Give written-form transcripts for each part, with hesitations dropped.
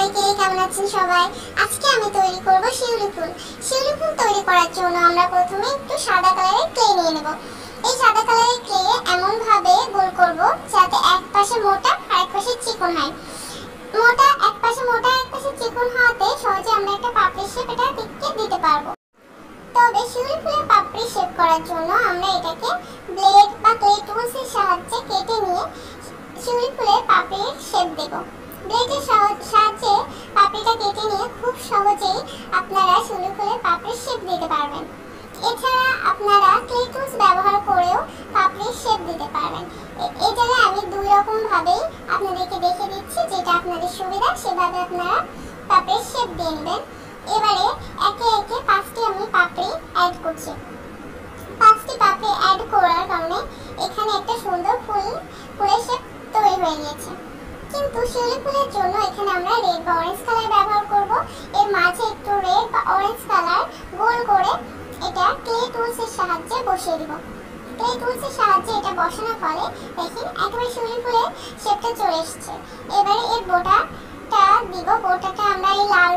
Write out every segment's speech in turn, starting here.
সবাইকে, কেমন আছেন সবাই? আজকে আমি তৈরি করব শিউলি ফুল। শিউলি ফুল তৈরি করার জন্য আমরা প্রথমে একটু সাদা কালারের ক্লে নিয়ে নেব। এই সাদা কালারের ক্লে এমন ভাবে গোল করব যাতে এক পাশে মোটা আর এক পাশে চিকন হয়। এক পাশে চিকন হওয়াতে সহজে আমরা একটা পাপড়ি শেপ এটা দিতে পারবো। তবে শিউলি ফুলের পাপড়ি শেপ করার জন্য আমরা এটাকে ব্লেড বা ক্লে টুলসের সাহায্যে কেটে নিয়ে শিউলি ফুলের পাপড়ির শেপ দেব। ব্লেডের সাহায্যে পাপড়িটা কেটে নিয়ে খুব সহজেই আপনারা শিউলি ফুলের পাপড়ির শেপ দিতে পারবেন। এছাড়া আপনারা ক্লে টুলস ব্যবহার করেও পাপড়ির শেপ দিতে পারবেন। এই জায়গায় আমি দুই রকম ভাবেই আপনাদেরকে দেখে দিচ্ছি, যেটা আপনাদের সুবিধা সেভাবে আপনারা পাপড়ির শেপ দিয়ে নেবেন। এবারে একে একে 5টি আমি পাপড়ি অ্যাড করছি। 5টি পাপড়ি অ্যাড করার কারণে এখানে একটা সুন্দর ফুলের শেপ তৈরি হয়ে গিয়েছে। কিন্তু শিউলি ফুলের জন্য এখানে আমরা রেড বা অরেঞ্জ কালার ব্যবহার করব। এর মাঝে একটু রেড বা অরেঞ্জ কালার গোল করে এটা ক্লে টুলসের সাহায্যে বসিয়ে দিব। ক্লে টুলসের সাহায্যে এটা বসানোর ফলে দেখেন একেবারে শিউলি ফুলের শেপটা চলে এসেছে। এবারে এর বোটাটা দিব। বোটাটা আমরা এই লাল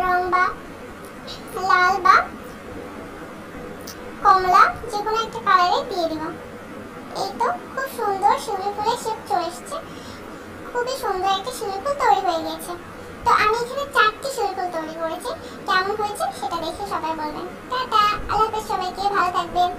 বা কমলা যে কোনো একটা কালারে দিয়ে দিব। এই তো খুব সুন্দর শিউলি ফুলের শেপ চলে এসেছে। খুবই সুন্দর একটা শিউলি ফুল তৈরি হয়ে গেছে। তো আমি এখানে 4টি শিউলি ফুল তৈরি করেছি। কেমন হয়েছে সেটা দেখে সবাই বলবেন। টাটা, আল্লাহ হাফেজ সবাইকে, ভালো থাকবেন।